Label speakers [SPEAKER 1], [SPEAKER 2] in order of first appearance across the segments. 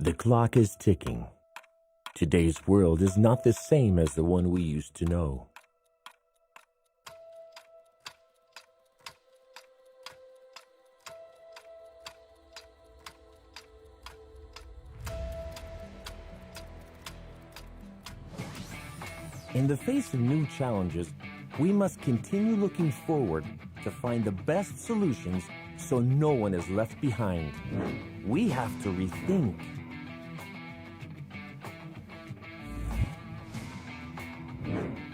[SPEAKER 1] The clock is ticking. Today's world is not the same as the one we used to know. In the face of new challenges, we must continue looking forward to find the best solutions so no one is left behind. We have to rethink.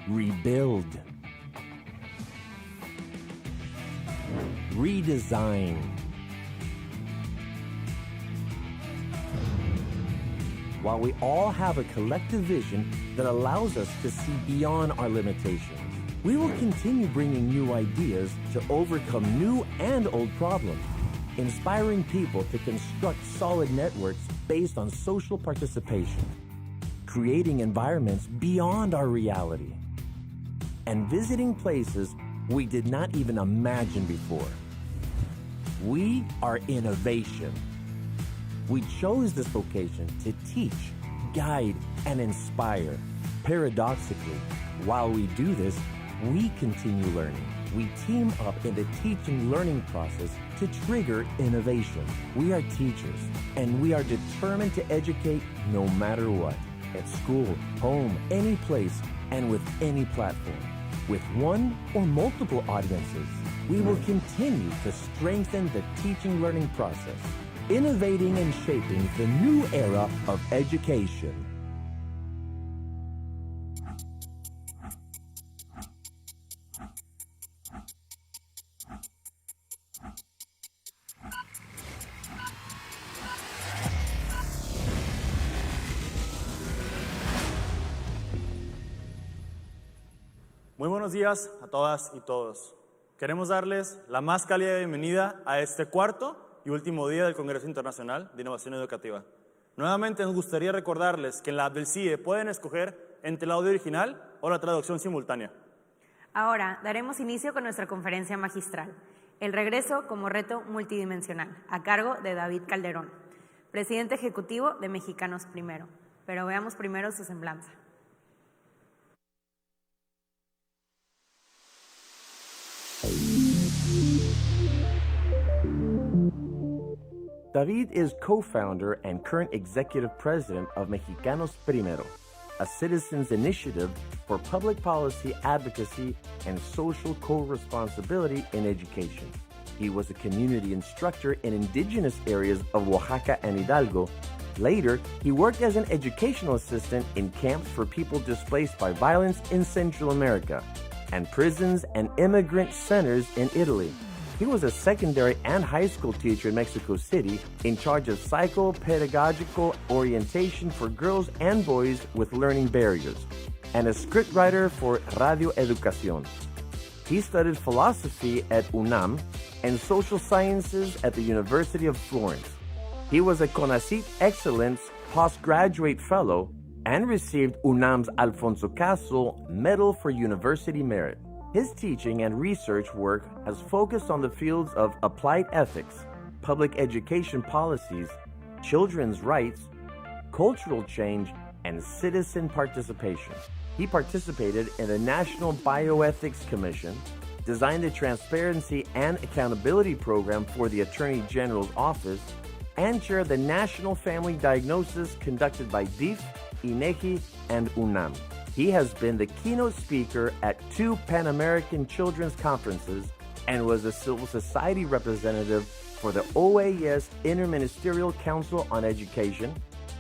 [SPEAKER 1] Rebuild. Redesign. While we all have a collective vision that allows us to see beyond our limitations, we will continue bringing new ideas to overcome new and old problems, inspiring people to construct solid networks based on social participation, creating environments beyond our reality, and visiting places we did not even imagine before. We are innovation. We chose this vocation to teach, guide, and inspire. Paradoxically, while we do this, we continue learning. We team up in the teaching-learning process to trigger innovation. We are teachers, and we are determined to educate no matter what. At school, home, any place, and with any platform. With one or multiple audiences, we will continue to strengthen the teaching-learning process, innovating and shaping the new era of education.
[SPEAKER 2] Muy buenos días a todas y todos. Queremos darles la más cálida bienvenida a este cuarto y último día del Congreso Internacional de Innovación Educativa. Nuevamente nos gustaría recordarles que en la app del CIE pueden escoger entre el audio original o la traducción simultánea.
[SPEAKER 3] Ahora daremos inicio con nuestra conferencia magistral, El regreso como reto multidimensional, a cargo de David Calderón, presidente ejecutivo de Mexicanos Primero. Pero veamos primero su semblanza.
[SPEAKER 1] David is co-founder and current executive president of Mexicanos Primero, a citizens' initiative for public policy advocacy and social co-responsibility in education. He was a community instructor in indigenous areas of Oaxaca and Hidalgo. Later, he worked as an educational assistant in camps for people displaced by violence in Central America and prisons and immigrant centers in Italy. He was a secondary and high school teacher in Mexico City in charge of psychopedagogical orientation for girls and boys with learning barriers, and a scriptwriter for Radio Educación. He studied philosophy at UNAM and social sciences at the University of Florence. He was a CONACYT Excellence Postgraduate Fellow and received UNAM's Alfonso Caso Medal for University Merit. His teaching and research work has focused on the fields of applied ethics, public education policies, children's rights, cultural change, and citizen participation. He participated in the National Bioethics Commission, designed the Transparency and Accountability Program for the Attorney General's Office, and chaired the National Family Diagnosis conducted by DIF, INEGI, and UNAM. He has been the keynote speaker at 2 Pan American Children's Conferences and was a civil society representative for the OAS Interministerial Council on Education.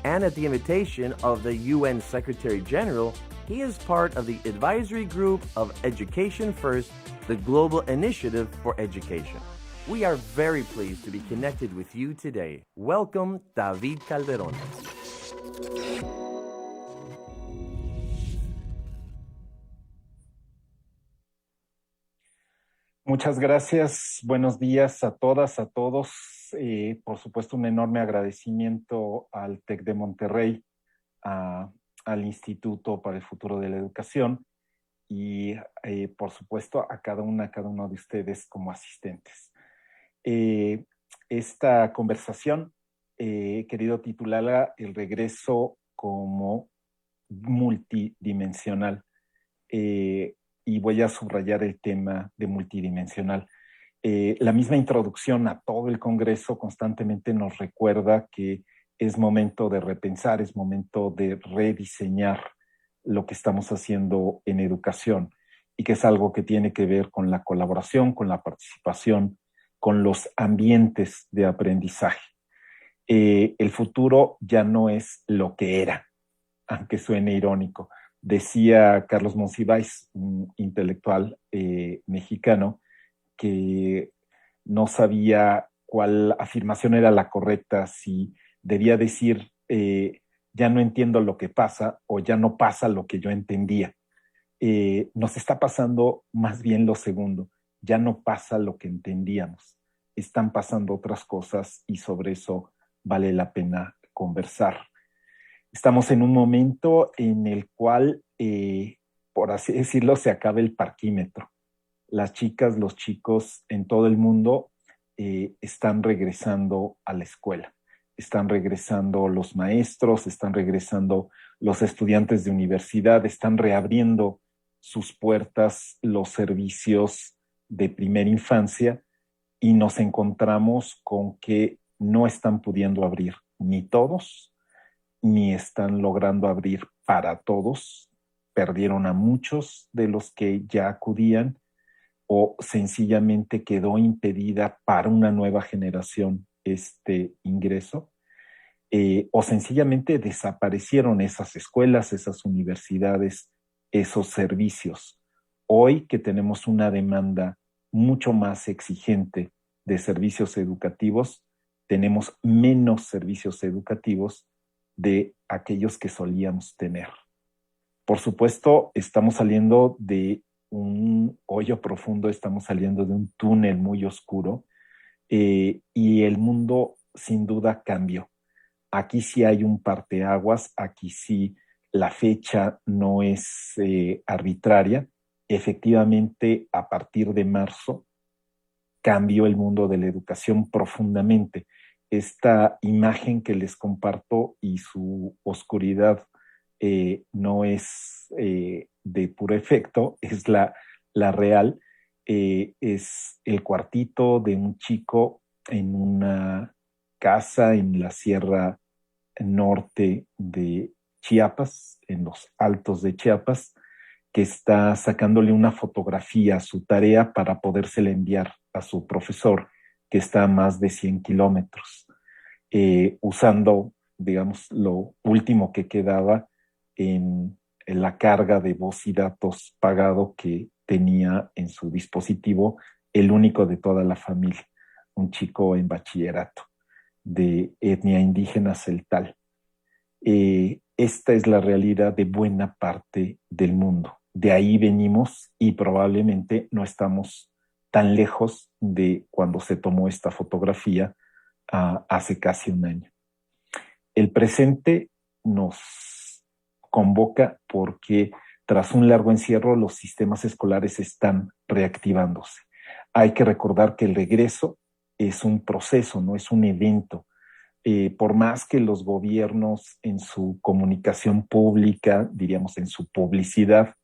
[SPEAKER 1] And at the invitation of the UN Secretary General, he is part of the advisory group of Education First, the global initiative for education. We are very pleased to be connected with you today. Welcome, David Calderón.
[SPEAKER 4] Muchas gracias. Buenos días a todas, a todos. Por supuesto, un enorme agradecimiento al TEC de Monterrey, al Instituto para el Futuro de la Educación y, por supuesto, a cada uno de ustedes como asistentes. Esta conversación querido titularla El regreso como multidimensional. Y voy a subrayar el tema de multidimensional. La misma introducción a todo el Congreso constantemente nos recuerda que es momento de repensar, es momento de rediseñar lo que estamos haciendo en educación y que es algo que tiene que ver con la colaboración, con la participación, con los ambientes de aprendizaje. El futuro ya no es lo que era, aunque suene irónico. Decía Carlos Monsiváis, un intelectual mexicano, que no sabía cuál afirmación era la correcta, si debía decir ya no entiendo lo que pasa o ya no pasa lo que yo entendía. Nos está pasando más bien lo segundo, ya no pasa lo que entendíamos, están pasando otras cosas y sobre eso vale la pena conversar. Estamos en un momento en el cual, por así decirlo, se acaba el parquímetro. Las chicas, los chicos en todo el mundo están regresando a la escuela. Están regresando los maestros, están regresando los estudiantes de universidad, están reabriendo sus puertas los servicios de primera infancia y nos encontramos con que no están pudiendo abrir ni todos, ni están logrando abrir para todos. Perdieron a muchos de los que ya acudían o sencillamente quedó impedida para una nueva generación este ingreso, o sencillamente desaparecieron esas escuelas, esas universidades, esos servicios. Hoy que tenemos una demanda mucho más exigente de servicios educativos, tenemos menos servicios educativos de aquellos que solíamos tener. Por supuesto, estamos saliendo de un hoyo profundo, estamos saliendo de un túnel muy oscuro y el mundo sin duda cambió. Aquí sí hay un parteaguas, aquí sí la fecha no es arbitraria. Efectivamente, a partir de marzo cambió el mundo de la educación profundamente. Esta imagen que les comparto y su oscuridad no es de puro efecto, es la real. Es el cuartito de un chico en una casa en la Sierra Norte de Chiapas, en los altos de Chiapas, que está sacándole una fotografía a su tarea para podérsela enviar a su profesor, que está a más de 100 kilómetros, usando, digamos, lo último que quedaba en la carga de voz y datos pagado que tenía en su dispositivo, el único de toda la familia, un chico en bachillerato de etnia indígena celtal. Esta es la realidad de buena parte del mundo. De ahí venimos y probablemente no estamos tan lejos de cuando se tomó esta fotografía hace casi un año. El presente nos convoca porque tras un largo encierro los sistemas escolares están reactivándose. Hay que recordar que el regreso es un proceso, no es un evento. Por más que los gobiernos en su comunicación pública, diríamos en su publicidad,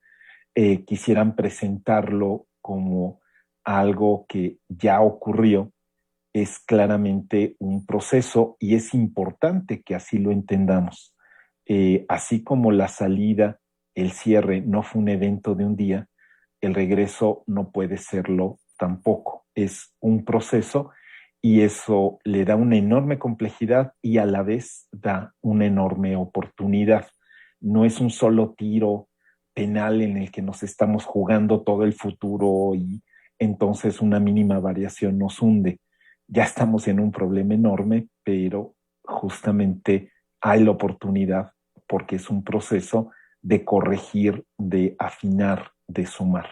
[SPEAKER 4] quisieran presentarlo como algo que ya ocurrió, es claramente un proceso y es importante que así lo entendamos. Así como la salida, el cierre no fue un evento de un día, el regreso no puede serlo tampoco. Es un proceso y eso le da una enorme complejidad y a la vez da una enorme oportunidad. No es un solo tiro penal en el que nos estamos jugando todo el futuro y entonces una mínima variación nos hunde. Ya estamos en un problema enorme, pero justamente hay la oportunidad, porque es un proceso de corregir, de afinar, de sumar.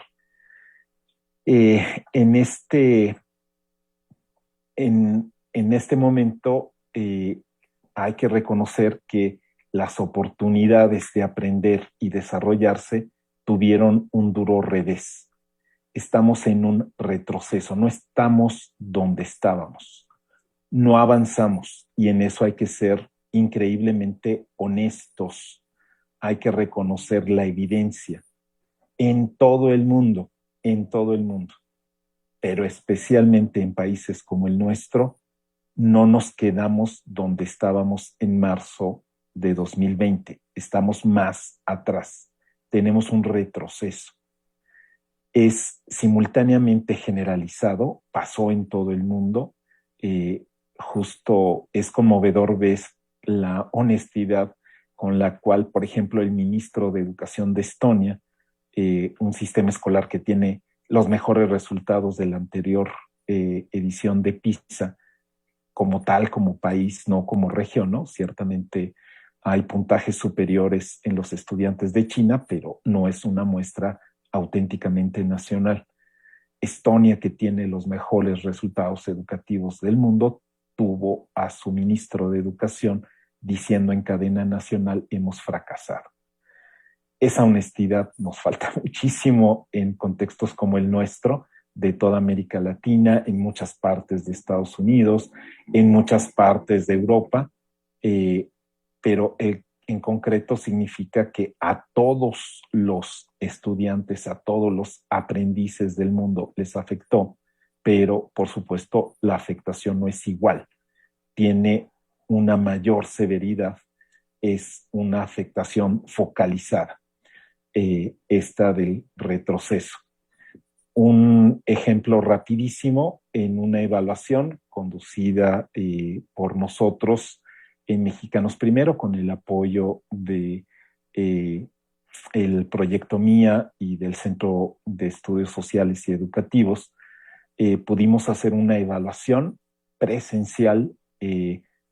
[SPEAKER 4] En este momento hay que reconocer que las oportunidades de aprender y desarrollarse tuvieron un duro revés. Estamos en un retroceso, no estamos donde estábamos. no avanzamos, y en eso hay que ser increíblemente honestos. Hay que reconocer la evidencia en todo el mundo, pero especialmente en países como el nuestro, no nos quedamos donde estábamos en marzo de 2020. Estamos más atrás. Tenemos un retroceso. Es simultáneamente generalizado, pasó en todo el mundo. Justo es conmovedor ver la honestidad con la cual, por ejemplo, el ministro de Educación de Estonia, un sistema escolar que tiene los mejores resultados de la anterior edición de PISA, como tal, como país, no como región, ¿no? Ciertamente hay puntajes superiores en los estudiantes de China, pero no es una muestra auténticamente nacional. Estonia, que tiene los mejores resultados educativos del mundo, tuvo a su ministro de Educación diciendo en cadena nacional: hemos fracasado. Esa honestidad nos falta muchísimo en contextos como el nuestro, de toda América Latina, en muchas partes de Estados Unidos, en muchas partes de Europa, pero en concreto significa que a todos los estudiantes, a todos los aprendices del mundo les afectó, pero por supuesto la afectación no es igual, tiene una mayor severidad, es una afectación focalizada, esta del retroceso. Un ejemplo rapidísimo en una evaluación conducida por nosotros en Mexicanos Primero, con el apoyo de el proyecto MIA y del Centro de Estudios Sociales y Educativos, pudimos hacer una evaluación presencial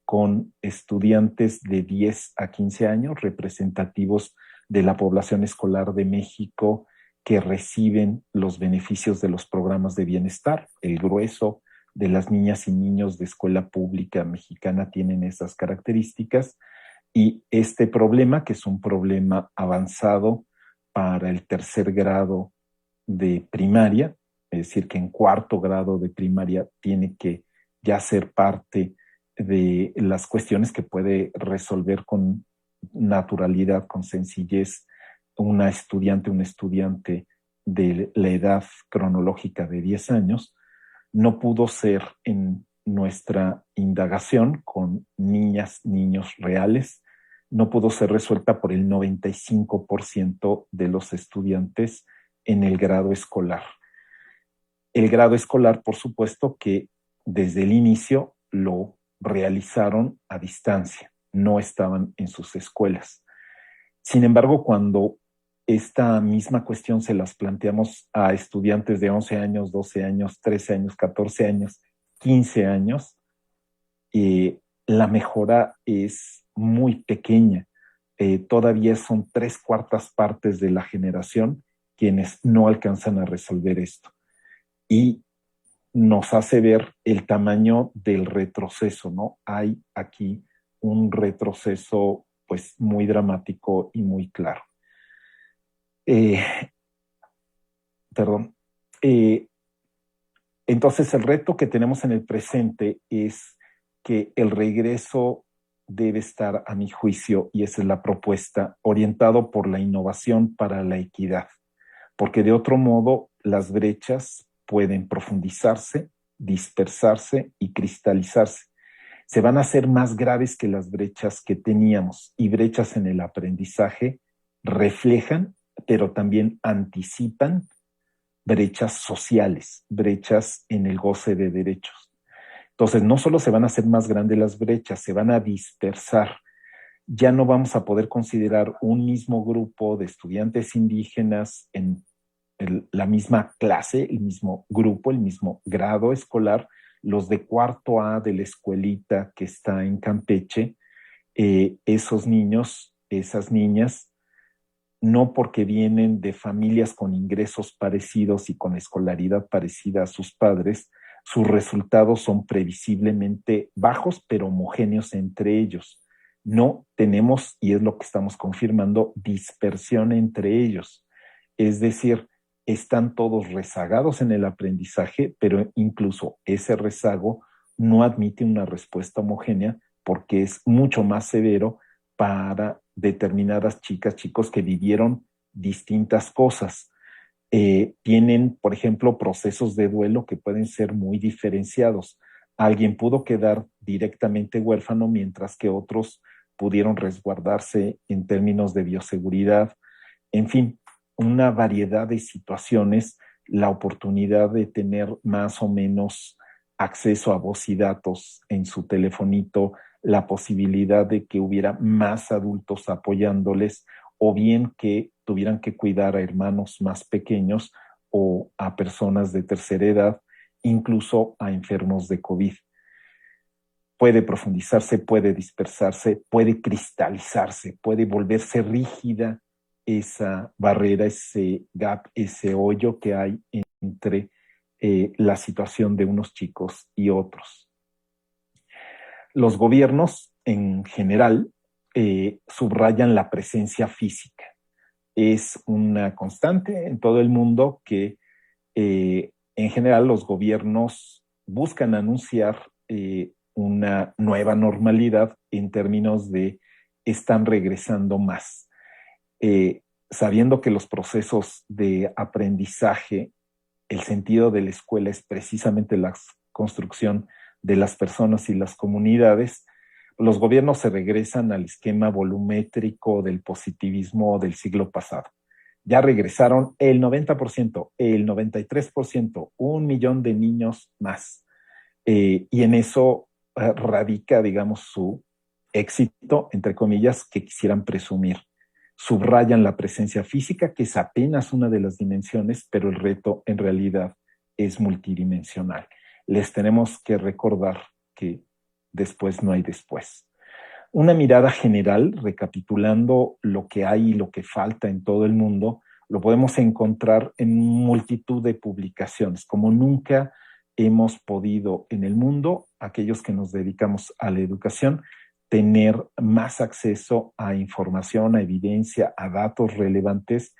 [SPEAKER 4] con estudiantes de 10 a 15 años, representativos de la población escolar de México, que reciben los beneficios de los programas de bienestar. El grueso de las niñas y niños de escuela pública mexicana tienen esas características, y este problema, que es un problema avanzado para el tercer grado de primaria, es decir, que en cuarto grado de primaria tiene que ya ser parte de las cuestiones que puede resolver con naturalidad, con sencillez, un estudiante de la edad cronológica de 10 años, no pudo ser en nuestra indagación con niñas, niños reales, no pudo ser resuelta por el 95% de los estudiantes en el grado escolar. El grado escolar, por supuesto, que desde el inicio lo realizaron a distancia, no estaban en sus escuelas. Sin embargo, cuando esta misma cuestión se las planteamos a estudiantes de 11 años, 12 años, 13 años, 14 años, 15 años, la mejora es muy pequeña. Todavía son 3/4 partes de la generación quienes no alcanzan a resolver esto. Y nos hace ver el tamaño del retroceso, ¿no? Hay aquí un retroceso pues muy dramático y muy claro. Entonces el reto que tenemos en el presente es que el regreso debe estar, a mi juicio, y esa es la propuesta, orientado por la innovación para la equidad, porque de otro modo las brechas pueden profundizarse, dispersarse y cristalizarse. Se van a hacer más graves que las brechas que teníamos, y brechas en el aprendizaje reflejan, pero también anticipan brechas sociales, brechas en el goce de derechos. Entonces, no solo se van a hacer más grandes las brechas, se van a dispersar. Ya no vamos a poder considerar un mismo grupo de estudiantes indígenas en la misma clase, el mismo grupo, el mismo grado escolar, los de cuarto A de la escuelita que está en Campeche, esos niños, esas niñas, no porque vienen de familias con ingresos parecidos y con escolaridad parecida a sus padres, sus resultados son previsiblemente bajos, pero homogéneos entre ellos. No tenemos, y es lo que estamos confirmando, dispersión entre ellos. Es decir, están todos rezagados en el aprendizaje, pero incluso ese rezago no admite una respuesta homogénea porque es mucho más severo para determinadas chicas, chicos que vivieron distintas cosas. Tienen, por ejemplo, procesos de duelo que pueden ser muy diferenciados. Alguien pudo quedar directamente huérfano, mientras que otros pudieron resguardarse en términos de bioseguridad. En fin, una variedad de situaciones, la oportunidad de tener más o menos acceso a voz y datos en su telefonito, la posibilidad de que hubiera más adultos apoyándoles, o bien que tuvieran que cuidar a hermanos más pequeños o a personas de tercera edad, incluso a enfermos de COVID. Puede profundizarse, puede dispersarse, puede cristalizarse, puede volverse rígida esa barrera, ese gap, ese hoyo que hay entre la situación de unos chicos y otros. Los gobiernos en general subrayan la presencia física. Es una constante en todo el mundo que en general los gobiernos buscan anunciar una nueva normalidad en términos de están regresando más. Sabiendo que los procesos de aprendizaje, el sentido de la escuela es precisamente la construcción de las personas y las comunidades, los gobiernos se regresan al esquema volumétrico del positivismo del siglo pasado. Ya regresaron el 90%, el 93%, 1 millón de niños más. Y en eso radica, digamos, su éxito, entre comillas, que quisieran presumir. Subrayan la presencia física, que es apenas una de las dimensiones, pero el reto en realidad es multidimensional. Les tenemos que recordar que después no hay después. Una mirada general, recapitulando lo que hay y lo que falta en todo el mundo, lo podemos encontrar en multitud de publicaciones, como nunca hemos podido en el mundo, aquellos que nos dedicamos a la educación, tener más acceso a información, a evidencia, a datos relevantes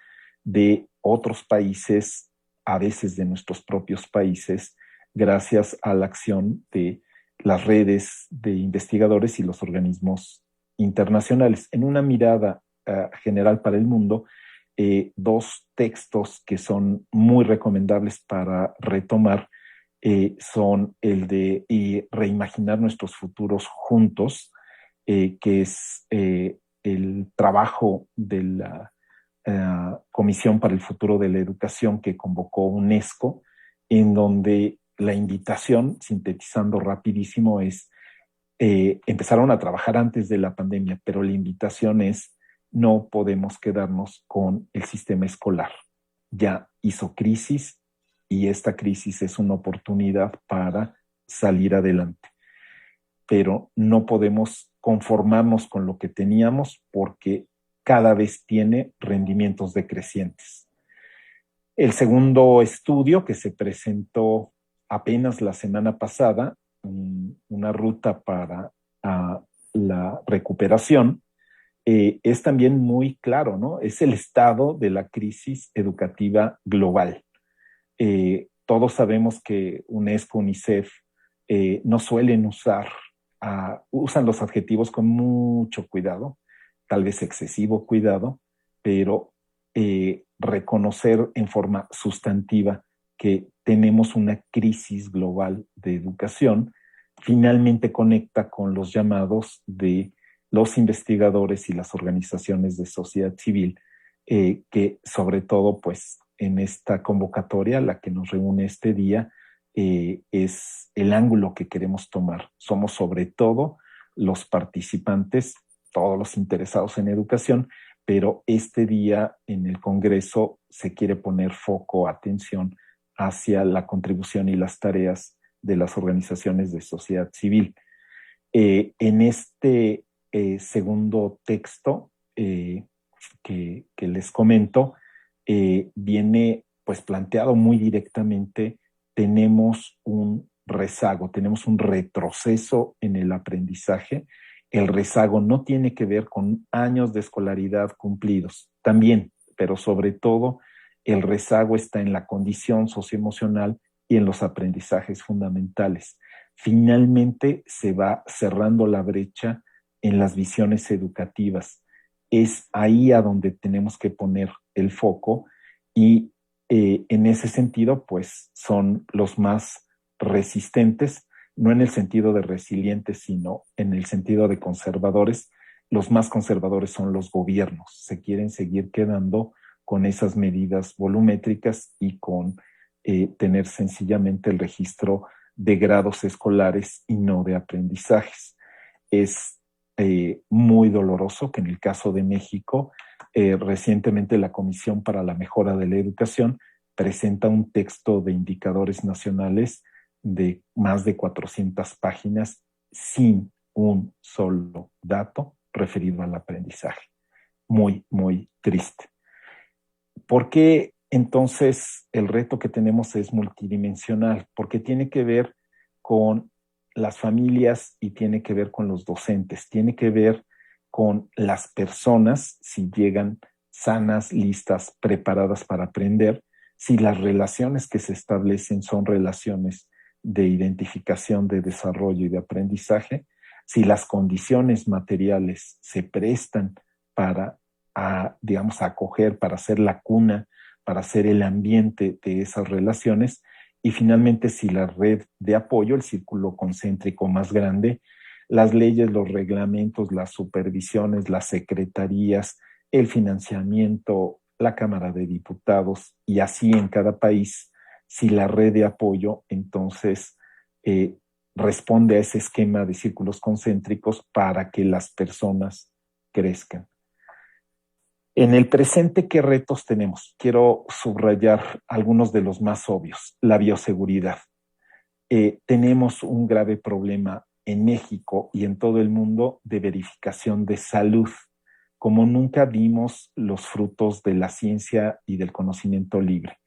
[SPEAKER 4] de otros países, a veces de nuestros propios países, gracias a la acción de las redes de investigadores y los organismos internacionales. En una mirada general para el mundo, dos textos que son muy recomendables para retomar son el de reimaginar nuestros futuros juntos, que es el trabajo de la Comisión para el Futuro de la Educación que convocó UNESCO, en donde la invitación, sintetizando rapidísimo, es empezaron a trabajar antes de la pandemia, pero la invitación es no podemos quedarnos con el sistema escolar. Ya hizo crisis y esta crisis es una oportunidad para salir adelante. Pero no podemos conformarnos con lo que teníamos porque cada vez tiene rendimientos decrecientes. El segundo estudio que se presentó apenas la semana pasada, una ruta para la recuperación, es también muy claro, ¿no? Es el estado de la crisis educativa global. Todos sabemos que UNESCO, UNICEF no suelen usan los adjetivos con mucho cuidado, tal vez excesivo cuidado, pero reconocer en forma sustantiva que tenemos una crisis global de educación finalmente conecta con los llamados de los investigadores y las organizaciones de sociedad civil, que sobre todo pues en esta convocatoria, la que nos reúne este día, es el ángulo que queremos tomar. Somos sobre todo los participantes, todos los interesados en educación, pero este día en el Congreso se quiere poner foco, atención hacia la contribución y las tareas de las organizaciones de sociedad civil. En este segundo texto que les comento, viene pues planteado muy directamente, tenemos un rezago, tenemos un retroceso en el aprendizaje. El rezago no tiene que ver con años de escolaridad cumplidos, también, pero sobre todo el rezago está en la condición socioemocional y en los aprendizajes fundamentales. finalmente se va cerrando la brecha en las visiones educativas. Es ahí a donde tenemos que poner el foco y en ese sentido, pues son los más resistentes, no en el sentido de resilientes, sino en el sentido de conservadores. Los más conservadores son los gobiernos. Se quieren seguir quedando con esas medidas volumétricas y con tener sencillamente el registro de grados escolares y no de aprendizajes. Es muy doloroso que en el caso de México, recientemente la Comisión para la Mejora de la Educación presenta un texto de indicadores nacionales de más de 400 páginas sin un solo dato referido al aprendizaje. Muy, muy triste. ¿Por qué entonces el reto que tenemos es multidimensional? Porque tiene que ver con las familias y tiene que ver con los docentes, tiene que ver con las personas, si llegan sanas, listas, preparadas para aprender, si las relaciones que se establecen son relaciones de identificación, de desarrollo y de aprendizaje, si las condiciones materiales se prestan para, digamos, acoger, para ser la cuna, para ser el ambiente de esas relaciones, y finalmente si la red de apoyo, el círculo concéntrico más grande, las leyes, los reglamentos, las supervisiones, las secretarías, el financiamiento, la Cámara de Diputados y así en cada país, si la red de apoyo entonces responde a ese esquema de círculos concéntricos para que las personas crezcan. En el presente, ¿qué retos tenemos? Quiero subrayar algunos de los más obvios. La bioseguridad. Tenemos un grave problema en México y en todo el mundo de verificación de salud. Como nunca vimos los frutos de la ciencia y del conocimiento libre.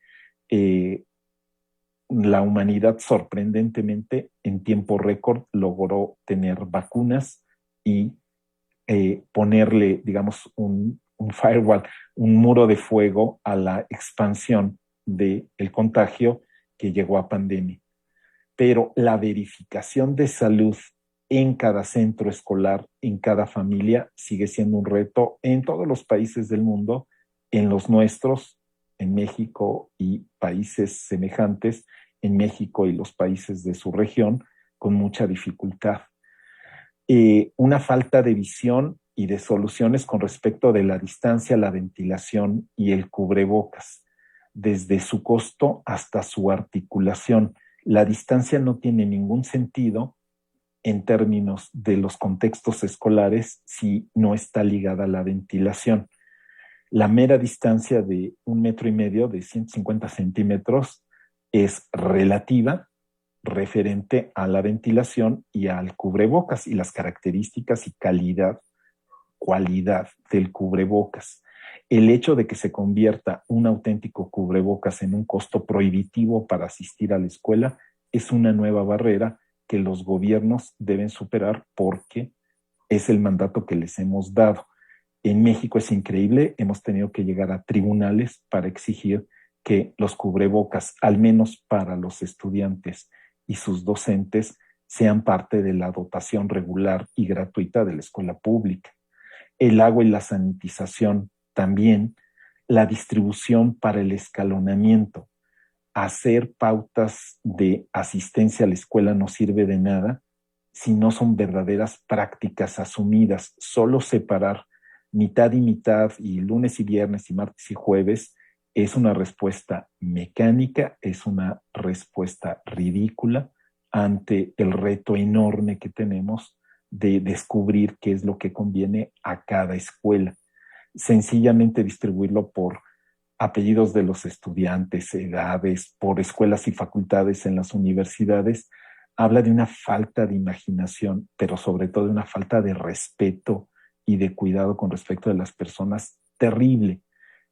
[SPEAKER 4] La humanidad sorprendentemente en tiempo récord logró tener vacunas y ponerle, digamos, un firewall, un muro de fuego a la expansión del contagio que llegó a pandemia. Pero la verificación de salud en cada centro escolar, en cada familia, sigue siendo un reto en todos los países del mundo, en los nuestros, en México y países semejantes, en México y los países de su región, con mucha dificultad. Una falta de visión y de soluciones con respecto de la distancia, la ventilación y el cubrebocas, desde su costo hasta su articulación. La distancia no tiene ningún sentido en términos de los contextos escolares si no está ligada a la ventilación. La mera distancia de 1,5 metros, de 150 centímetros, es relativa, referente a la ventilación y al cubrebocas y las características y cualidad del cubrebocas. El hecho de que se convierta un auténtico cubrebocas en un costo prohibitivo para asistir a la escuela es una nueva barrera que los gobiernos deben superar porque es el mandato que les hemos dado. En México es increíble, hemos tenido que llegar a tribunales para exigir que los cubrebocas, al menos para los estudiantes y sus docentes, sean parte de la dotación regular y gratuita de la escuela pública. El agua y la sanitización también, la distribución para el escalonamiento. Hacer pautas de asistencia a la escuela no sirve de nada si no son verdaderas prácticas asumidas. Solo separar mitad y mitad y lunes y viernes y martes y jueves es una respuesta mecánica, es una respuesta ridícula ante el reto enorme que tenemos de descubrir qué es lo que conviene a cada escuela. Sencillamente distribuirlo por apellidos de los estudiantes, edades, por escuelas y facultades en las universidades, habla de una falta de imaginación, pero sobre todo de una falta de respeto y de cuidado con respecto de las personas terrible.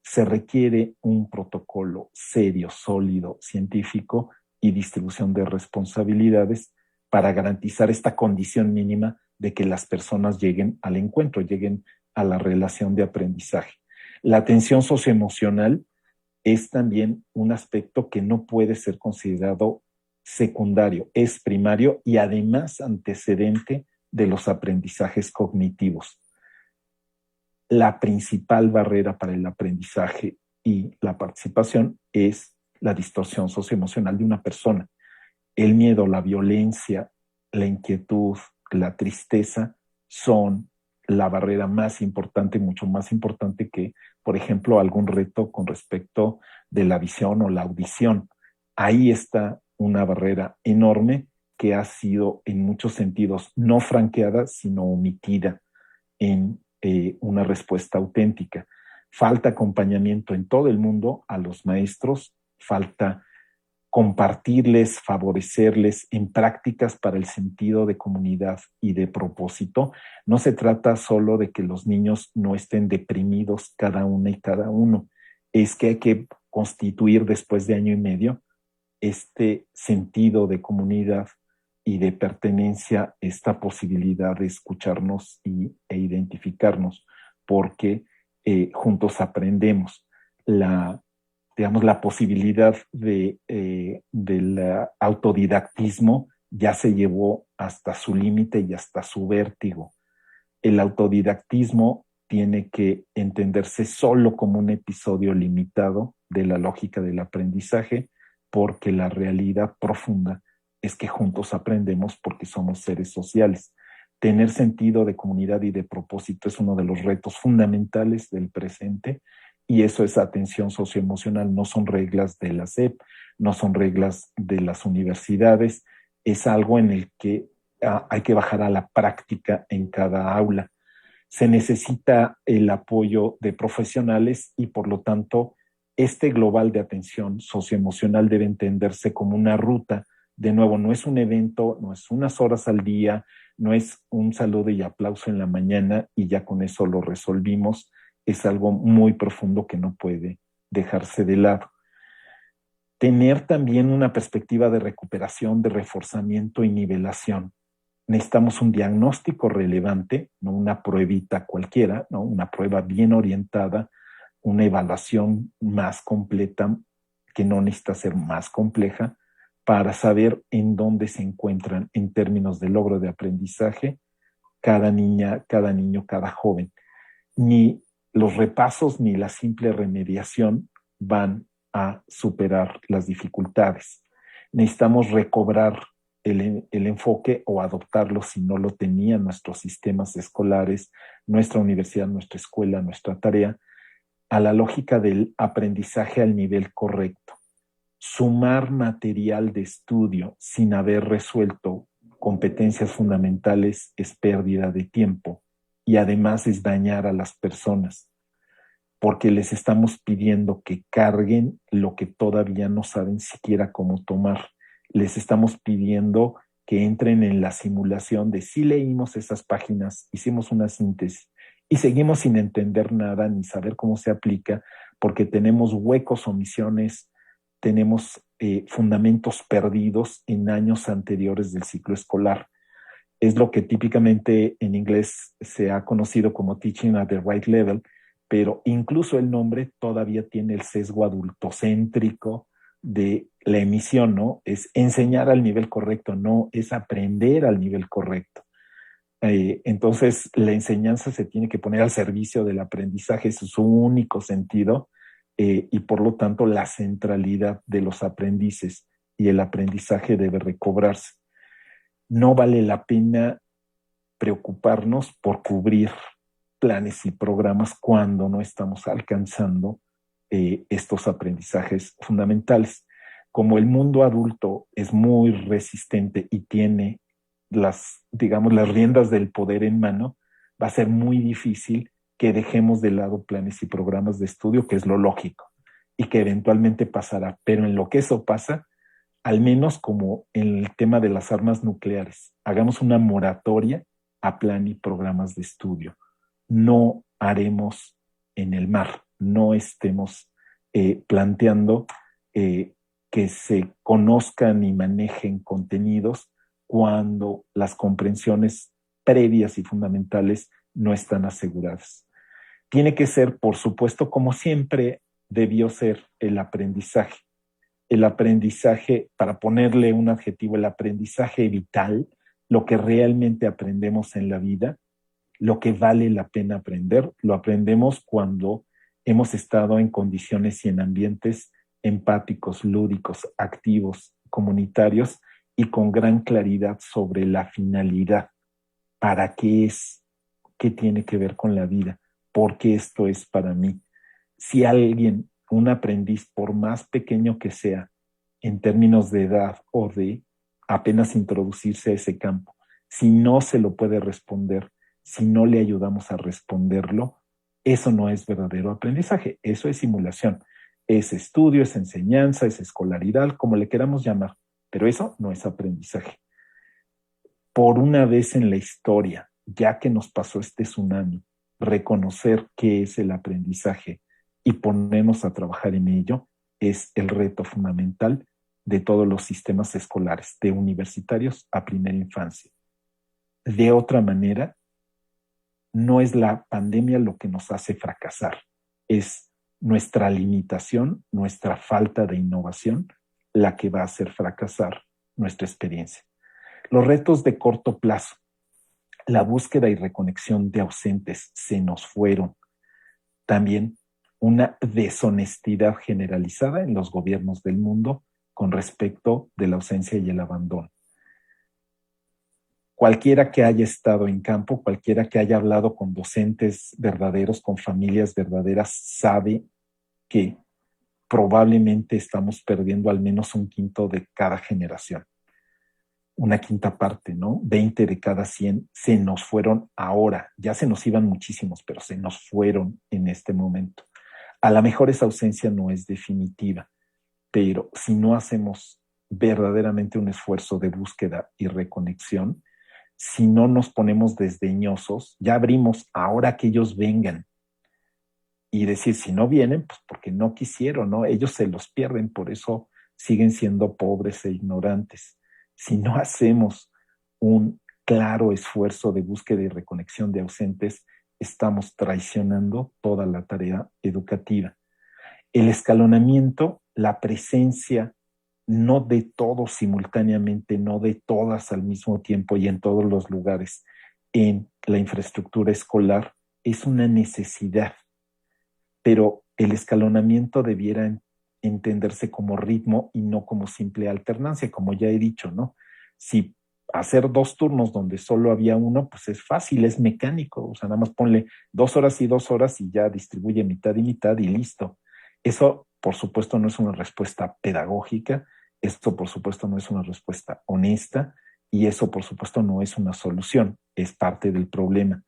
[SPEAKER 4] Se requiere un protocolo serio, sólido, científico y distribución de responsabilidades para garantizar esta condición mínima de que las personas lleguen al encuentro, lleguen a la relación de aprendizaje. La atención socioemocional es también un aspecto que no puede ser considerado secundario, es primario y además antecedente de los aprendizajes cognitivos. La principal barrera para el aprendizaje y la participación es la distorsión socioemocional de una persona. El miedo, la violencia, la inquietud, la tristeza son la barrera más importante, mucho más importante que, por ejemplo, algún reto con respecto de la visión o la audición. Ahí está una barrera enorme que ha sido en muchos sentidos no franqueada, sino omitida en una respuesta auténtica. Falta acompañamiento en todo el mundo a los maestros, falta compartirles, favorecerles en prácticas para el sentido de comunidad y de propósito. No se trata solo de que los niños no estén deprimidos cada una y cada uno, es que hay que constituir después de año y medio este sentido de comunidad y de pertenencia, esta posibilidad de escucharnos e identificarnos, porque juntos aprendemos. La posibilidad del autodidactismo ya se llevó hasta su límite y hasta su vértigo. El autodidactismo tiene que entenderse solo como un episodio limitado de la lógica del aprendizaje, porque la realidad profunda es que juntos aprendemos porque somos seres sociales. Tener sentido de comunidad y de propósito es uno de los retos fundamentales del presente, y eso es atención socioemocional. No son reglas de la SEP, no son reglas de las universidades, es algo en el que hay que bajar a la práctica en cada aula. Se necesita el apoyo de profesionales y, por lo tanto, este global de atención socioemocional debe entenderse como una ruta. De nuevo, no es un evento, no es unas horas al día, no es un saludo y aplauso en la mañana y ya con eso lo resolvimos. Es algo muy profundo que no puede dejarse de lado. Tener también una perspectiva de recuperación, de reforzamiento y nivelación. Necesitamos un diagnóstico relevante, no una pruebita cualquiera, ¿no? Una prueba bien orientada, una evaluación más completa, que no necesita ser más compleja, para saber en dónde se encuentran en términos de logro de aprendizaje cada niña, cada niño, cada joven. Ni los repasos ni la simple remediación van a superar las dificultades. Necesitamos recobrar el enfoque o adoptarlo si no lo tenían nuestros sistemas escolares, nuestra universidad, nuestra escuela, nuestra tarea, a la lógica del aprendizaje al nivel correcto. Sumar material de estudio sin haber resuelto competencias fundamentales es pérdida de tiempo y además es dañar a las personas, porque les estamos pidiendo que carguen lo que todavía no saben siquiera cómo tomar. Les estamos pidiendo que entren en la simulación de si leímos esas páginas, hicimos una síntesis y seguimos sin entender nada ni saber cómo se aplica, porque tenemos huecos, omisiones, tenemos fundamentos perdidos en años anteriores del ciclo escolar. Es lo que típicamente en inglés se ha conocido como teaching at the right level, pero incluso el nombre todavía tiene el sesgo adultocéntrico de la emisión, ¿no? Es enseñar al nivel correcto, no es aprender al nivel correcto. Entonces, la enseñanza se tiene que poner al servicio del aprendizaje, ese es su único sentido, y por lo tanto la centralidad de los aprendices y el aprendizaje debe recobrarse. No vale la pena preocuparnos por cubrir planes y programas cuando no estamos alcanzando estos aprendizajes fundamentales. Como el mundo adulto es muy resistente y tiene las riendas del poder en mano, va a ser muy difícil que dejemos de lado planes y programas de estudio, que es lo lógico, y que eventualmente pasará. Pero en lo que eso pasa, al menos como en el tema de las armas nucleares, hagamos una moratoria a plan y programas de estudio. No haremos en el mar, no estemos planteando que se conozcan y manejen contenidos cuando las comprensiones previas y fundamentales no están aseguradas. Tiene que ser, por supuesto, como siempre debió ser el aprendizaje, el aprendizaje, para ponerle un adjetivo, el aprendizaje vital, lo que realmente aprendemos en la vida, lo que vale la pena aprender, lo aprendemos cuando hemos estado en condiciones y en ambientes empáticos, lúdicos, activos, comunitarios y con gran claridad sobre la finalidad. ¿Para qué es? ¿Qué tiene que ver con la vida? ¿Por qué esto es para mí? Si alguien, un aprendiz, por más pequeño que sea, en términos de edad o de apenas introducirse a ese campo, si no se lo puede responder, si no le ayudamos a responderlo, eso no es verdadero aprendizaje, eso es simulación, es estudio, es enseñanza, es escolaridad, como le queramos llamar, pero eso no es aprendizaje. Por una vez en la historia, ya que nos pasó este tsunami, reconocer qué es el aprendizaje y ponernos a trabajar en ello es el reto fundamental de todos los sistemas escolares, de universitarios a primera infancia. De otra manera, no es la pandemia lo que nos hace fracasar, es nuestra limitación, nuestra falta de innovación, la que va a hacer fracasar nuestra experiencia. Los retos de corto plazo, la búsqueda y reconexión de ausentes se nos fueron. También una deshonestidad generalizada en los gobiernos del mundo con respecto de la ausencia y el abandono. Cualquiera que haya estado en campo, cualquiera que haya hablado con docentes verdaderos, con familias verdaderas, sabe que probablemente estamos perdiendo al menos un quinto de cada generación. Una quinta parte, ¿no? 20 de cada 100 se nos fueron ahora. Ya se nos iban muchísimos, pero se nos fueron en este momento. A lo mejor esa ausencia no es definitiva, pero si no hacemos verdaderamente un esfuerzo de búsqueda y reconexión, si no nos ponemos desdeñosos, ya abrimos ahora que ellos vengan. Y decir, si no vienen, pues porque no quisieron, ¿no? Ellos se los pierden, por eso siguen siendo pobres e ignorantes. Si no hacemos un claro esfuerzo de búsqueda y reconexión de ausentes, estamos traicionando toda la tarea educativa. El escalonamiento, la presencia no de todos simultáneamente, no de todas al mismo tiempo y en todos los lugares en la infraestructura escolar, es una necesidad. Pero el escalonamiento debiera entenderse como ritmo y no como simple alternancia, como ya he dicho, ¿no? Si hacer 2 turnos donde solo había uno, pues es fácil, es mecánico, o sea, nada más ponle 2 horas y 2 horas y ya distribuye mitad y mitad y listo. Eso, por supuesto, no es una respuesta pedagógica, esto, por supuesto, no es una respuesta honesta y eso, por supuesto, no es una solución, es parte del problema.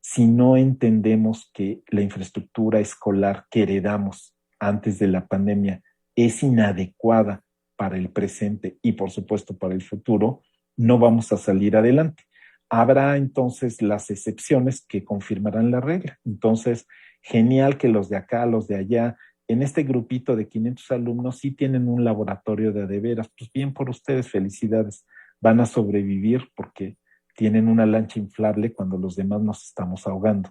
[SPEAKER 4] Si no entendemos que la infraestructura escolar que heredamos antes de la pandemia es inadecuada para el presente y, por supuesto, para el futuro, no vamos a salir adelante. Habrá entonces las excepciones que confirmarán la regla. Entonces, genial que los de acá, los de allá, en este grupito de 500 alumnos sí tienen un laboratorio de veras. Pues bien por ustedes, felicidades. Van a sobrevivir porque tienen una lancha inflable cuando los demás nos estamos ahogando.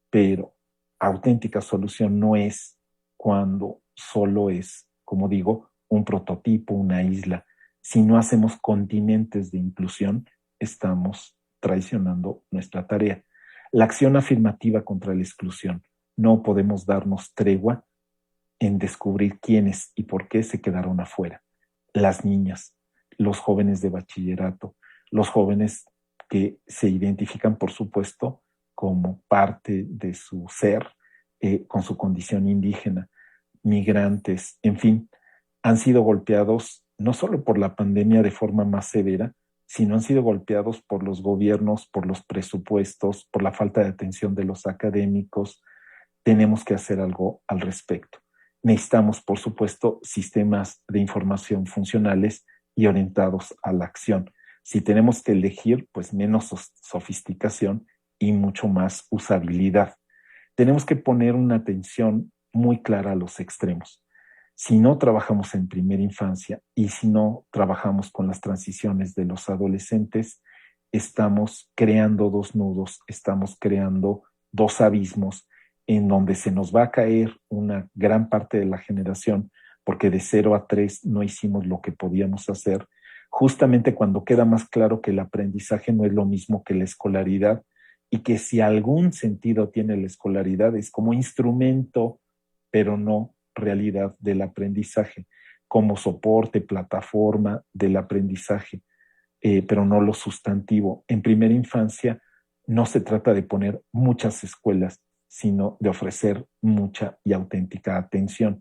[SPEAKER 4] Pero auténtica solución no es cuando solo es, como digo, un prototipo, una isla. Si no hacemos continentes de inclusión, estamos traicionando nuestra tarea. La acción afirmativa contra la exclusión. No podemos darnos tregua en descubrir quiénes y por qué se quedaron afuera. Las niñas, los jóvenes de bachillerato, los jóvenes que se identifican, por supuesto, como parte de su ser, con su condición indígena, migrantes, en fin, han sido golpeados no solo por la pandemia de forma más severa, sino han sido golpeados por los gobiernos, por los presupuestos, por la falta de atención de los académicos. Tenemos que hacer algo al respecto. Necesitamos, por supuesto, sistemas de información funcionales y orientados a la acción. Si tenemos que elegir, pues menos sofisticación y mucho más usabilidad. Tenemos que poner una atención muy clara a los extremos. Si no trabajamos en primera infancia y si no trabajamos con las transiciones de los adolescentes, estamos creando 2 nudos, estamos creando 2 abismos en donde se nos va a caer una gran parte de la generación porque de 0 a 3 no hicimos lo que podíamos hacer, justamente cuando queda más claro que el aprendizaje no es lo mismo que la escolaridad y que si algún sentido tiene la escolaridad es como instrumento, pero no realidad del aprendizaje, como soporte, plataforma del aprendizaje, pero no lo sustantivo. En primera infancia no se trata de poner muchas escuelas, sino de ofrecer mucha y auténtica atención.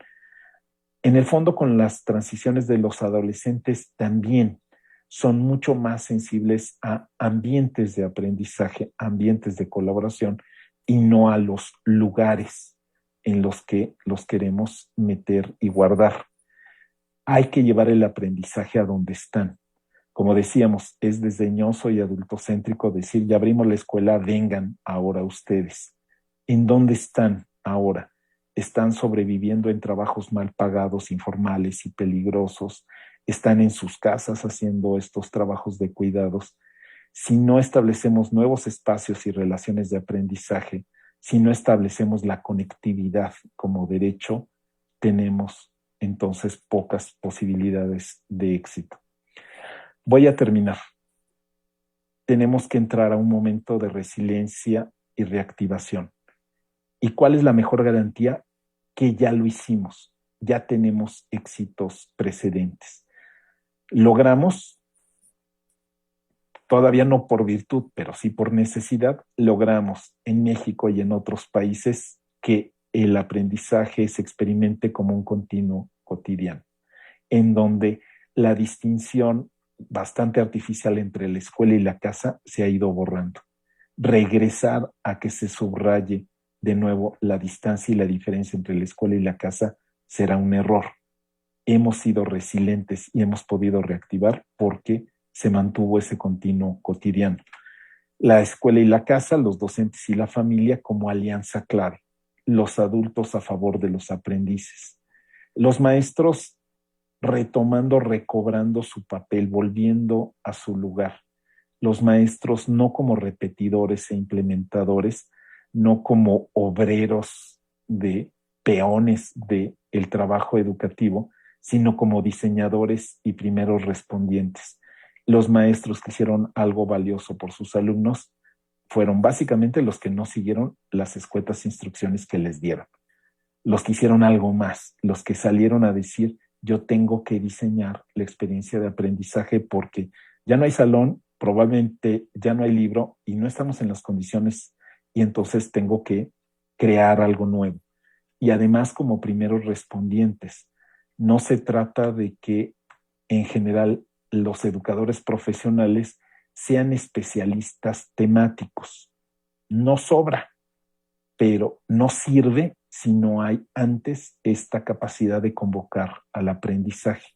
[SPEAKER 4] En el fondo, con las transiciones de los adolescentes también son mucho más sensibles a ambientes de aprendizaje, ambientes de colaboración y no a los lugares en los que los queremos meter y guardar. Hay que llevar el aprendizaje a donde están. Como decíamos, es desdeñoso y adultocéntrico decir, ya abrimos la escuela, vengan ahora ustedes. ¿En dónde están ahora? Están sobreviviendo en trabajos mal pagados, informales y peligrosos. Están en sus casas haciendo estos trabajos de cuidados. Si no establecemos nuevos espacios y relaciones de aprendizaje, si no establecemos la conectividad como derecho, tenemos entonces pocas posibilidades de éxito. Voy a terminar. Tenemos que entrar a un momento de resiliencia y reactivación. ¿Y cuál es la mejor garantía? Que ya lo hicimos, ya tenemos éxitos precedentes. Logramos, todavía no por virtud, pero sí por necesidad, logramos en México y en otros países que el aprendizaje se experimente como un continuo cotidiano, en donde la distinción bastante artificial entre la escuela y la casa se ha ido borrando. Regresar a que se subraye de nuevo la distancia y la diferencia entre la escuela y la casa será un error. Hemos sido resilientes y hemos podido reactivar porque se mantuvo ese continuo cotidiano. La escuela y la casa, los docentes y la familia como alianza clave, los adultos a favor de los aprendices, los maestros retomando, recobrando su papel, volviendo a su lugar, los maestros no como repetidores e implementadores, no como obreros de peones del trabajo educativo, sino como diseñadores y primeros respondientes. Los maestros que hicieron algo valioso por sus alumnos fueron básicamente los que no siguieron las escuetas instrucciones que les dieron. Los que hicieron algo más, los que salieron a decir, yo tengo que diseñar la experiencia de aprendizaje porque ya no hay salón, probablemente ya no hay libro y no estamos en las condiciones y entonces tengo que crear algo nuevo. Y además como primeros respondientes, no se trata de que en general los educadores profesionales sean especialistas temáticos. No sobra, pero no sirve si no hay antes esta capacidad de convocar al aprendizaje.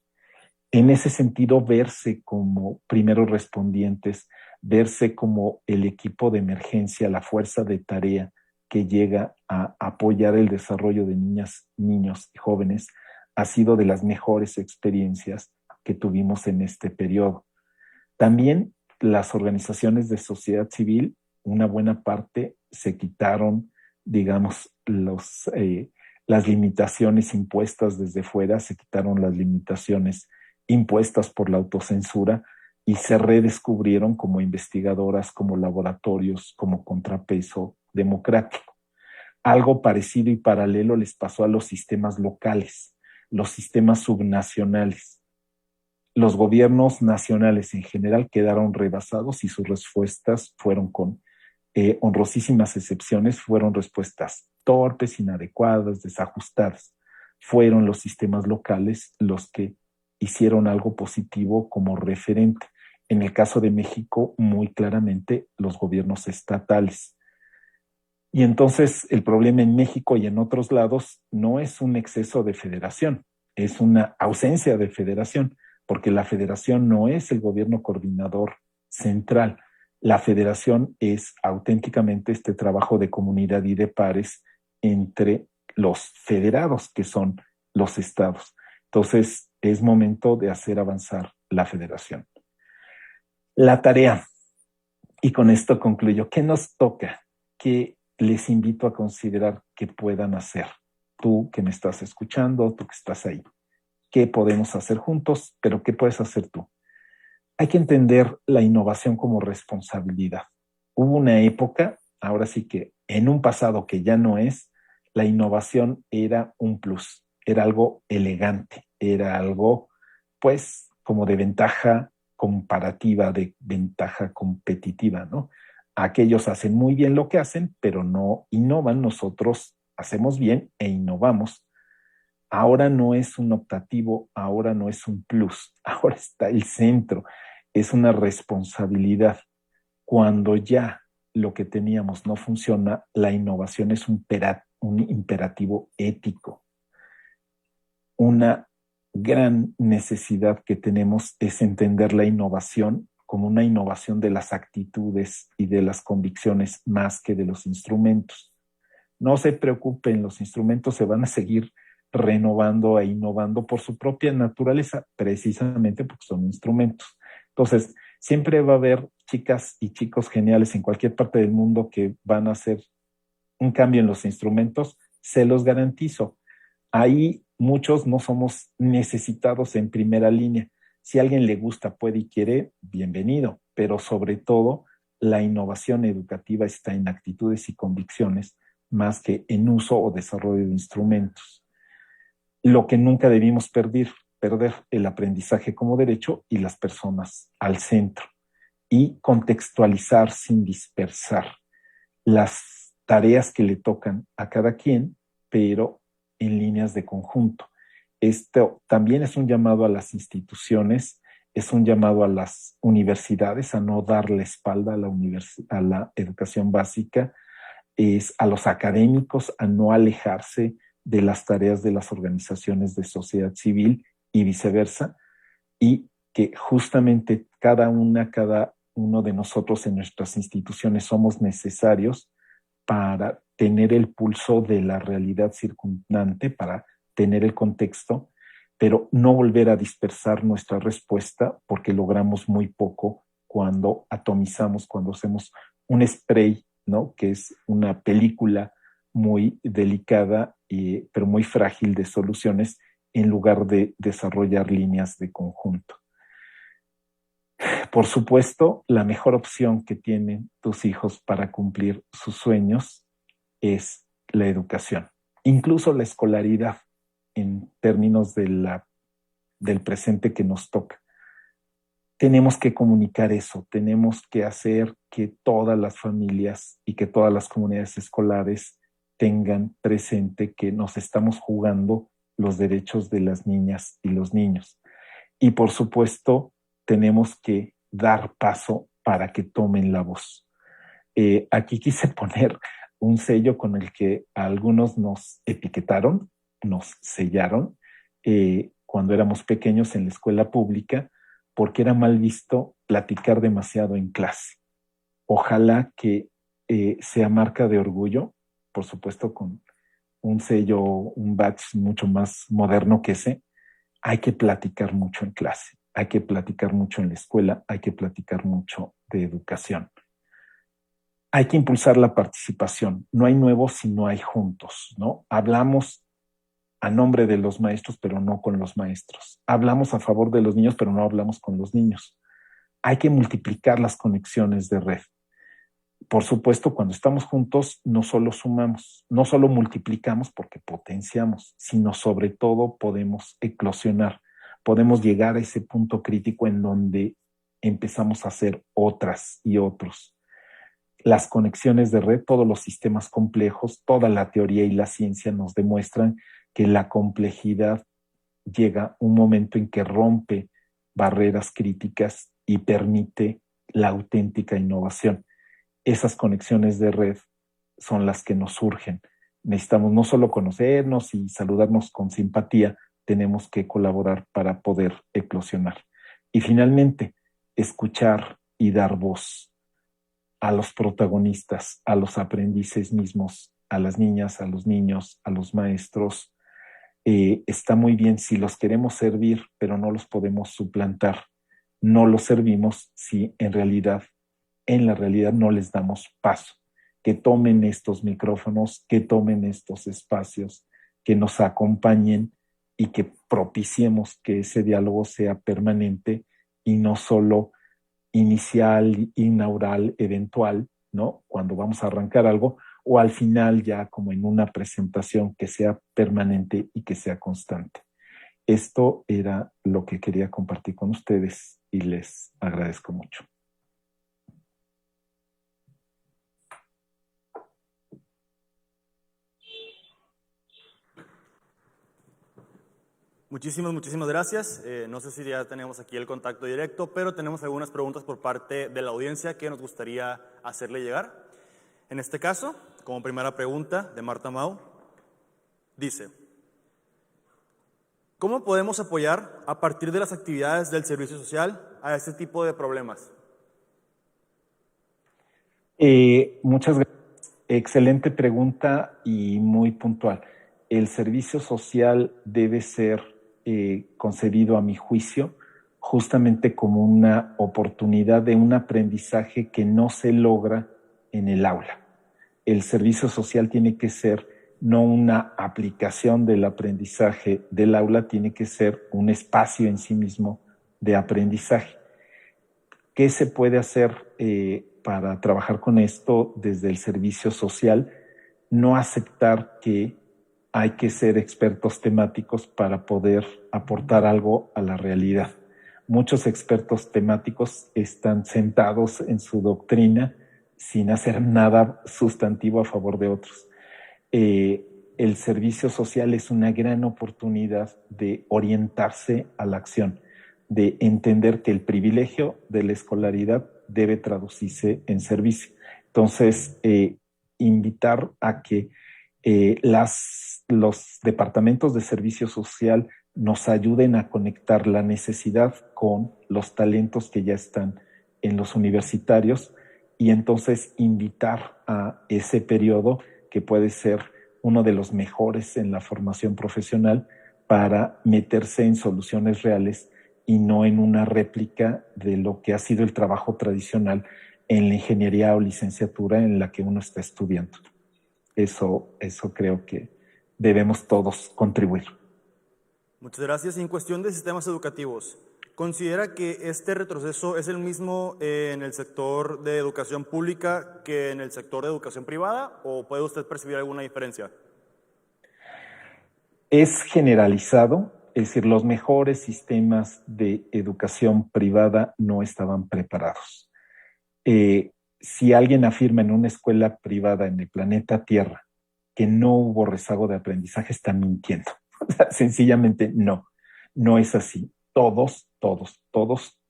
[SPEAKER 4] En ese sentido, verse como primeros respondientes, verse como el equipo de emergencia, la fuerza de tarea que llega a apoyar el desarrollo de niñas, niños y jóvenes, ha sido de las mejores experiencias que tuvimos en este periodo. También las organizaciones de sociedad civil, una buena parte se quitaron, digamos, las limitaciones impuestas desde fuera, se quitaron las limitaciones impuestas por la autocensura y se redescubrieron como investigadoras, como laboratorios, como contrapeso democrático. Algo parecido y paralelo les pasó a los sistemas locales, los sistemas subnacionales. Los gobiernos nacionales en general quedaron rebasados y sus respuestas fueron con honrosísimas excepciones, fueron respuestas torpes, inadecuadas, desajustadas. Fueron los sistemas locales los que hicieron algo positivo como referente. En el caso de México, muy claramente, los gobiernos estatales. Y entonces el problema en México y en otros lados no es un exceso de federación, es una ausencia de federación, porque la federación no es el gobierno coordinador central. La federación es auténticamente este trabajo de comunidad y de pares entre los federados, que son los estados. Entonces, es momento de hacer avanzar la federación. La tarea, y con esto concluyo, ¿qué nos toca? ¿Qué les invito a considerar que puedan hacer? Tú que me estás escuchando, tú que estás ahí. qué podemos hacer juntos, pero qué puedes hacer tú. Hay que entender la innovación como responsabilidad. Hubo una época, ahora sí que en un pasado que ya no es, la innovación era un plus, era algo elegante, era algo, pues, como de ventaja comparativa, de ventaja competitiva, ¿no? Aquellos hacen muy bien lo que hacen, pero no innovan. Nosotros hacemos bien e innovamos. Ahora no es un optativo, ahora no es un plus, ahora está el centro, es una responsabilidad. Cuando ya lo que teníamos no funciona, la innovación es un imperativo ético. Una gran necesidad que tenemos es entender la innovación como una innovación de las actitudes y de las convicciones más que de los instrumentos. No se preocupen, los instrumentos se van a seguir renovando e innovando por su propia naturaleza, precisamente porque son instrumentos. Entonces, siempre va a haber chicas y chicos geniales en cualquier parte del mundo que van a hacer un cambio en los instrumentos, se los garantizo. Ahí muchos no somos necesitados en primera línea. Si a alguien le gusta, puede y quiere, bienvenido, pero sobre todo la innovación educativa está en actitudes y convicciones más que en uso o desarrollo de instrumentos. Lo que nunca debimos perder el aprendizaje como derecho y las personas al centro, y contextualizar sin dispersar las tareas que le tocan a cada quien, pero en líneas de conjunto. Esto también es un llamado a las instituciones, es un llamado a las universidades a no dar la espalda a la educación básica, es a los académicos a no alejarse de las tareas de las organizaciones de sociedad civil y viceversa, y que justamente cada uno de nosotros en nuestras instituciones somos necesarios para tener el pulso de la realidad circundante, para tener el contexto, pero no volver a dispersar nuestra respuesta porque logramos muy poco cuando atomizamos, cuando hacemos un spray, ¿no? Que es una película muy delicada, pero muy frágil de soluciones, en lugar de desarrollar líneas de conjunto. Por supuesto, la mejor opción que tienen tus hijos para cumplir sus sueños es la educación, incluso la escolaridad en términos del presente que nos toca. Tenemos que comunicar eso, tenemos que hacer que todas las familias y que todas las comunidades escolares tengan presente que nos estamos jugando los derechos de las niñas y los niños. Y por supuesto, tenemos que dar paso para que tomen la voz. Aquí quise poner un sello con el que a algunos nos etiquetaron, nos sellaron cuando éramos pequeños en la escuela pública, porque era mal visto platicar demasiado en clase. Ojalá que sea marca de orgullo, por supuesto con un sello, un badge mucho más moderno que ese. Hay que platicar mucho en clase, hay que platicar mucho en la escuela, hay que platicar mucho de educación. Hay que impulsar la participación. No hay nuevos si no hay juntos, ¿no? Hablamos a nombre de los maestros, pero no con los maestros. Hablamos a favor de los niños, pero no hablamos con los niños. Hay que multiplicar las conexiones de red. Por supuesto, cuando estamos juntos, no solo sumamos, no solo multiplicamos porque potenciamos, sino sobre todo podemos eclosionar, podemos llegar a ese punto crítico en donde empezamos a hacer otras y otros. Las conexiones de red, todos los sistemas complejos, toda la teoría y la ciencia nos demuestran que la complejidad llega un momento en que rompe barreras críticas y permite la auténtica innovación. Esas conexiones de red son las que nos surgen. Necesitamos no solo conocernos y saludarnos con simpatía, tenemos que colaborar para poder eclosionar. Y finalmente, escuchar y dar voz a los protagonistas, a los aprendices mismos, a las niñas, a los niños, a los maestros. Está muy bien si los queremos servir, pero no los podemos suplantar. No los servimos si en la realidad no les damos paso. Que tomen estos micrófonos, que tomen estos espacios, que nos acompañen y que propiciemos que ese diálogo sea permanente y no solo inicial, inaugural, eventual, ¿no? Cuando vamos a arrancar algo, o al final ya como en una presentación que sea permanente y que sea constante. Esto era lo que quería compartir con ustedes y les agradezco mucho.
[SPEAKER 2] Muchísimas gracias. No sé si ya tenemos aquí el contacto directo, pero tenemos algunas preguntas por parte de la audiencia que nos gustaría hacerle llegar. En este caso, como primera pregunta de Marta Mau, dice: ¿cómo podemos apoyar a partir de las actividades del servicio social a este tipo de problemas?
[SPEAKER 4] Muchas gracias. Excelente pregunta y muy puntual. El servicio social debe ser concebido, a mi juicio, justamente como una oportunidad de un aprendizaje que no se logra en el aula. El servicio social tiene que ser no una aplicación del aprendizaje del aula, tiene que ser un espacio en sí mismo de aprendizaje. ¿Qué se puede hacer para trabajar con esto desde el servicio social? No aceptar que hay que ser expertos temáticos para poder aportar algo a la realidad. Muchos expertos temáticos están sentados en su doctrina sin hacer nada sustantivo a favor de otros. El servicio social es una gran oportunidad de orientarse a la acción, de entender que el privilegio de la escolaridad debe traducirse en servicio. Entonces, invitar a que los departamentos de servicio social nos ayuden a conectar la necesidad con los talentos que ya están en los universitarios y entonces invitar a ese periodo que puede ser uno de los mejores en la formación profesional para meterse en soluciones reales y no en una réplica de lo que ha sido el trabajo tradicional en la ingeniería o licenciatura en la que uno está estudiando. Eso creo que debemos todos contribuir.
[SPEAKER 2] Muchas gracias. Y en cuestión de sistemas educativos, ¿considera que este retroceso es el mismo en el sector de educación pública que en el sector de educación privada o puede usted percibir alguna diferencia?
[SPEAKER 4] Es generalizado, es decir, los mejores sistemas de educación privada no estaban preparados. Si alguien afirma en una escuela privada en el planeta Tierra que no hubo rezago de aprendizaje, está mintiendo. Sencillamente no es así. Todos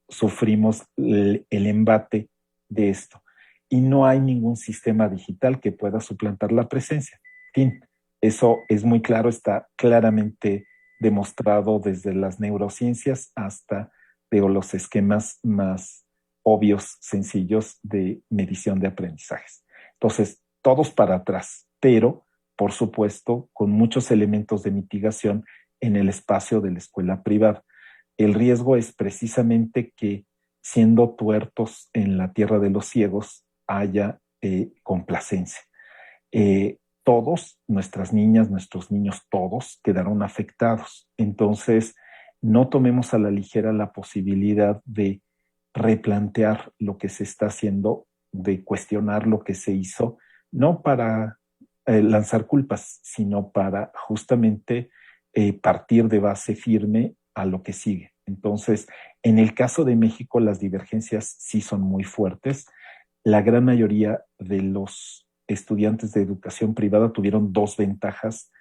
[SPEAKER 4] sufrimos el embate de esto. Y no hay ningún sistema digital que pueda suplantar la presencia. Fin. Eso es muy claro, está claramente demostrado desde las neurociencias hasta los esquemas más obvios, sencillos de medición de aprendizajes. Entonces, todos para atrás, pero, por supuesto, con muchos elementos de mitigación en el espacio de la escuela privada. El riesgo es precisamente que, siendo tuertos en la tierra de los ciegos, haya complacencia. Todos, nuestras niñas, nuestros niños, todos quedaron afectados. Entonces, no tomemos a la ligera la posibilidad de replantear lo que se está haciendo, de cuestionar lo que se hizo, no para lanzar culpas, sino para justamente partir de base firme a lo que sigue. Entonces, en el caso de México, las divergencias sí son muy fuertes. La gran mayoría de los estudiantes de educación privada tuvieron dos ventajas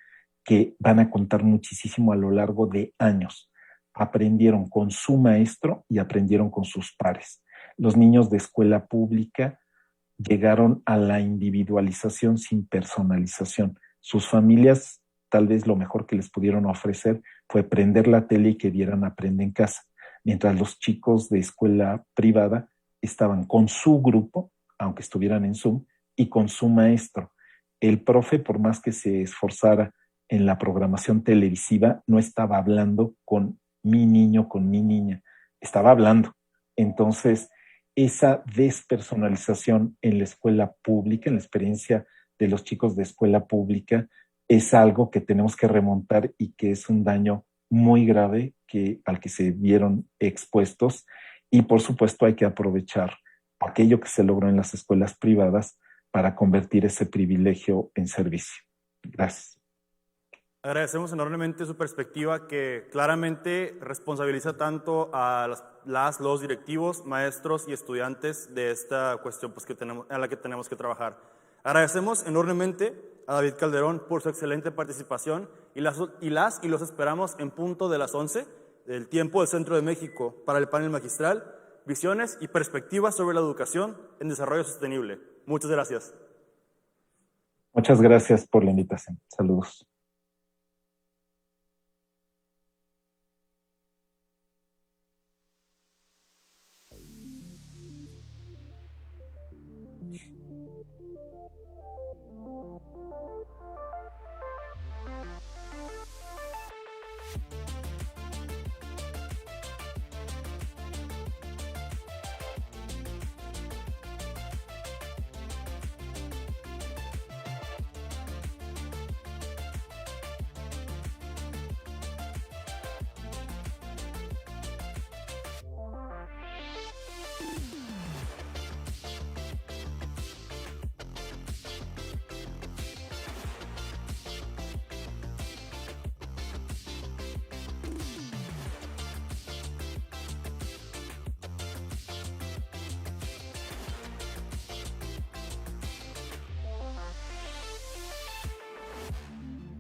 [SPEAKER 4] que van a contar muchísimo a lo largo de años. Aprendieron con su maestro y aprendieron con sus pares. Los niños de escuela pública llegaron a la individualización sin personalización. Sus familias, tal vez lo mejor que les pudieron ofrecer fue prender la tele y que dieran Aprende en Casa, mientras los chicos de escuela privada estaban con su grupo, aunque estuvieran en Zoom, y con su maestro. El profe, por más que se esforzara en la programación televisiva, no estaba hablando con mi niño, con mi niña, estaba hablando. Entonces, esa despersonalización en la escuela pública, en la experiencia de los chicos de escuela pública, es algo que tenemos que remontar y que es un daño muy grave al que se vieron expuestos, y por supuesto hay que aprovechar aquello que se logró en las escuelas privadas para convertir ese privilegio en servicio. Gracias.
[SPEAKER 2] Agradecemos enormemente su perspectiva, que claramente responsabiliza tanto a los directivos, maestros y estudiantes de esta cuestión pues, en la que tenemos que trabajar. Agradecemos enormemente a David Calderón por su excelente participación y los esperamos en punto de las 11 del tiempo del Centro de México para el panel magistral, visiones y perspectivas sobre la educación en desarrollo sostenible. Muchas gracias.
[SPEAKER 4] Muchas gracias por la invitación. Saludos.